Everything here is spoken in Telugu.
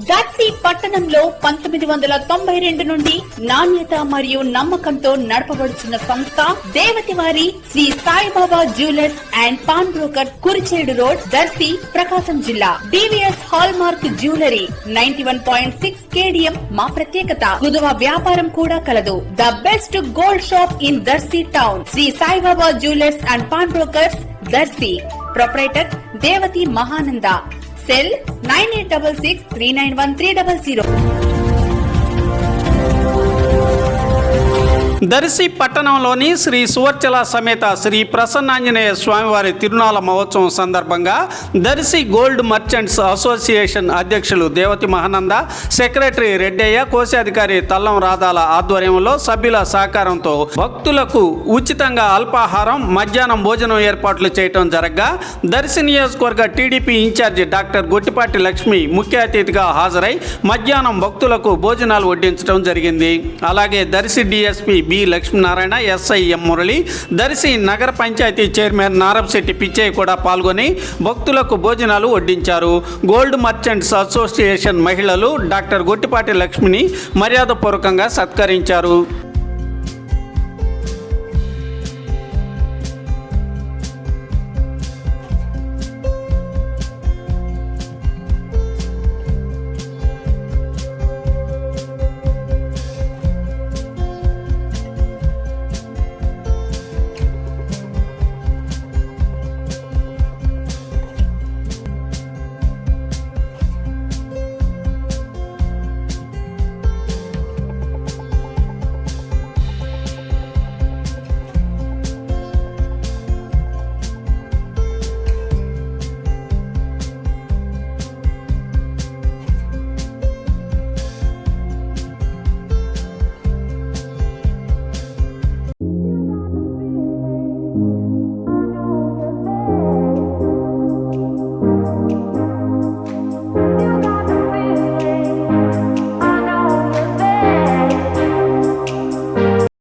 దర్శి పట్టణంలో 1992 నుండి నాణ్యత మరియు నమ్మకంతో నడపబడుచున్న సంస్థ దేవతివారి Shri Saibaba jewellers and pawn brokers Kurichedu road, Darsi, Prakasam జిల్లా. DVS hallmark jewellery 91.6 KDM మా ప్రత్యేకత. కుదువ వ్యాపారం కూడా కలదు. The best gold shop in Darsi town. Shri Saibaba jewellers and pawn brokers, Darsi. Proprietor Devati Mahananda. Cell 9866391300. Darsi పట్టణంలోని శ్రీ సువర్చల సమేత శ్రీ ప్రసన్నాంజనేయ స్వామివారి తిరునాళ మహోత్సవం సందర్భంగా దర్శి గోల్డ్ మర్చెంట్స్ అసోసియేషన్ అధ్యక్షులు దేవతి మహానంద, సెక్రటరీ రెడ్డయ్య, కోశాధికారి తల్లం రాధాల ఆధ్వర్యంలో సభ్యుల సహకారంతో భక్తులకు ఉచితంగా అల్పాహారం, మధ్యాహ్నం భోజనం ఏర్పాట్లు చేయడం జరగగా దర్శి నియోజకవర్గ TDP incharge doctor Gottipati Lakshmi ముఖ్య అతిథిగా హాజరై మధ్యాహ్నం భక్తులకు భోజనాలు వడ్డించడం జరిగింది. అలాగే Darsi DSP B Lakshminarayana, SI M Murali, Darsi నగర పంచాయతీ చైర్మన్ నారపశెట్టి పిచ్చయ్య కూడా పాల్గొని భక్తులకు భోజనాలు వడ్డించారు. గోల్డ్ మర్చెంట్స్ అసోసియేషన్ మహిళలు డాక్టర్ గొట్టిపాటి లక్ష్మిని మర్యాదపూర్వకంగా సత్కరించారు.